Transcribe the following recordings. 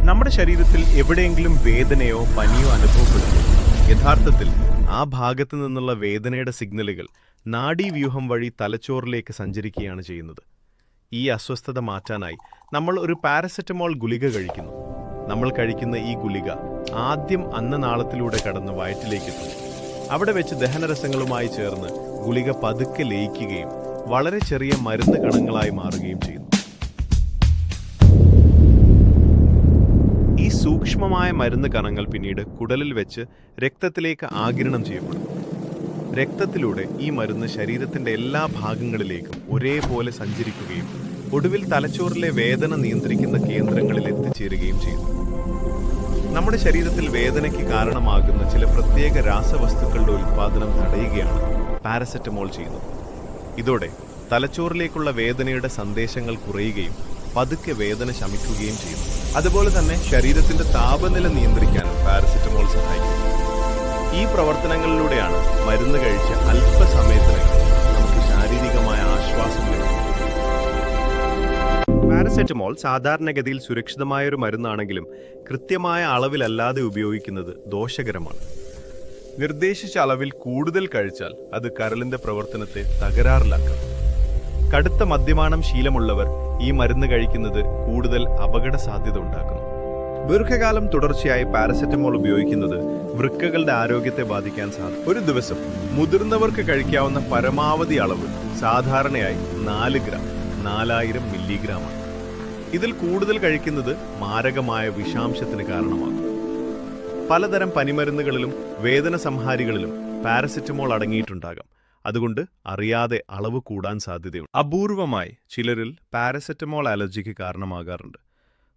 നമ്മുടെ ശരീരത്തിൽ എവിടെയെങ്കിലും വേദനയോ പനിയോ അനുഭവപ്പെടുന്നു. യഥാർത്ഥത്തിൽ ആ ഭാഗത്തു നിന്നുള്ള വേദനയുടെ സിഗ്നലുകൾ നാഡീവ്യൂഹം വഴി തലച്ചോറിലേക്ക് സഞ്ചരിക്കുകയാണ് ചെയ്യുന്നത്. ഈ അസ്വസ്ഥത മാറ്റാനായി നമ്മൾ ഒരു പാരസെറ്റമോൾ ഗുളിക കഴിക്കുന്നു. നമ്മൾ കഴിക്കുന്ന ഈ ഗുളിക ആദ്യം അന്നനാളത്തിലൂടെ കടന്ന് വയറ്റിലേക്കെത്തുന്നു. അവിടെ വെച്ച് ദഹനരസങ്ങളുമായി ചേർന്ന് ഗുളിക പതുക്കെ ലയിക്കുകയും വളരെ ചെറിയ മരുന്ന് കണങ്ങളായി മാറുകയും ചെയ്യുന്നു. ഈ സൂക്ഷ്മമായ മരുന്ന് കണങ്ങൾ പിന്നീട് കുടലിൽ വെച്ച് രക്തത്തിലേക്ക് ആഗിരണം ചെയ്യപ്പെടുന്നു. രക്തത്തിലൂടെ ഈ മരുന്ന് ശരീരത്തിന്റെ എല്ലാ ഭാഗങ്ങളിലേക്കും ഒരേപോലെ സഞ്ചരിക്കുകയും ഒടുവിൽ തലച്ചോറിലെ വേദന നിയന്ത്രിക്കുന്ന കേന്ദ്രങ്ങളിൽ എത്തിച്ചേരുകയും ചെയ്യുന്നു. നമ്മുടെ ശരീരത്തിൽ വേദനയ്ക്ക് കാരണമാകുന്ന ചില പ്രത്യേക രാസവസ്തുക്കളുടെ ഉൽപ്പാദനം തടയുകയാണ് പാരസെറ്റമോൾ ചെയ്യുന്നത്. ഇതോടെ തലച്ചോറിലേക്കുള്ള വേദനയുടെ സന്ദേശങ്ങൾ കുറയുകയും പതുക്കെ വേദന ശമിക്കുകയും ചെയ്യുന്നു. അതുപോലെ തന്നെ ശരീരത്തിന്റെ താപനില നിയന്ത്രിക്കാനും പാരസെറ്റമോൾ സഹായിക്കുന്നു. ഈ പ്രവർത്തനങ്ങളിലൂടെയാണ് മരുന്ന് കഴിച്ച് അല്പസമയത്തിനകം നമുക്ക് ശാരീരികമായ ആശ്വാസം ലഭിക്കുന്നത്. പാരസെറ്റമോൾ സാധാരണഗതിയിൽ സുരക്ഷിതമായൊരു മരുന്നാണെങ്കിലും കൃത്യമായ അളവിലല്ലാതെ ഉപയോഗിക്കുന്നത് ദോഷകരമാണ്. നിർദ്ദേശിച്ച അളവിൽ കൂടുതൽ കഴിച്ചാൽ അത് കരളിന്റെ പ്രവർത്തനത്തെ തകരാറിലാക്കും. കടുത്ത മദ്യപാനം ശീലമുള്ളവർ ഈ മരുന്ന് കഴിക്കുന്നത് കൂടുതൽ അപകട സാധ്യത ഉണ്ടാക്കുന്നു. ദീർഘകാലം തുടർച്ചയായി പാരസെറ്റമോൾ ഉപയോഗിക്കുന്നത് വൃക്കകളുടെ ആരോഗ്യത്തെ ബാധിക്കാൻ സാധിക്കും. ഒരു ദിവസം മുതിർന്നവർക്ക് കഴിക്കാവുന്ന പരമാവധി അളവ് സാധാരണയായി 4 ഗ്രാം 4000 മില്ലിഗ്രാമാണ്. ഇതിൽ കൂടുതൽ കഴിക്കുന്നത് മാരകമായ വിഷാംശത്തിന് കാരണമാകും. പലതരം പനിമരുന്നുകളിലും വേദന സംഹാരികളിലും പാരസെറ്റമോൾ അടങ്ങിയിട്ടുണ്ടാകാം. അതുകൊണ്ട് അറിയാതെ അളവ് കൂടാൻ സാധ്യതയുണ്ട്. അപൂർവമായി ചിലരിൽ പാരസെറ്റമോൾ അലർജിക്ക് കാരണമാകാറുണ്ട്.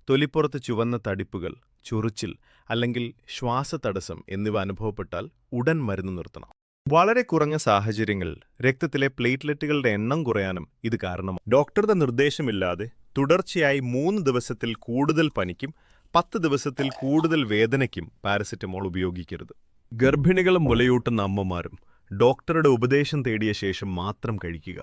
തൊലിപ്പുറത്ത് ചുവന്ന തടിപ്പുകൾ, ചൊറിച്ചിൽ അല്ലെങ്കിൽ ശ്വാസതടസ്സം എന്നിവ അനുഭവപ്പെട്ടാൽ ഉടൻ മരുന്ന് നിർത്തണം. വളരെ കുറഞ്ഞ സാഹചര്യങ്ങളിൽ രക്തത്തിലെ പ്ലേറ്റ്ലെറ്റുകളുടെ എണ്ണം കുറയാനും ഇത് കാരണമാണ്. ഡോക്ടറുടെ നിർദ്ദേശമില്ലാതെ തുടർച്ചയായി 3 ദിവസത്തിൽ കൂടുതൽ പനിക്കും 10 ദിവസത്തിൽ കൂടുതൽ വേദനയ്ക്കും പാരസെറ്റമോൾ ഉപയോഗിക്കരുത്. ഗർഭിണികളും മുലയൂട്ടുന്ന അമ്മമാരും ഡോക്ടറുടെ ഉപദേശം തേടിയ ശേഷം മാത്രം കഴിക്കുക.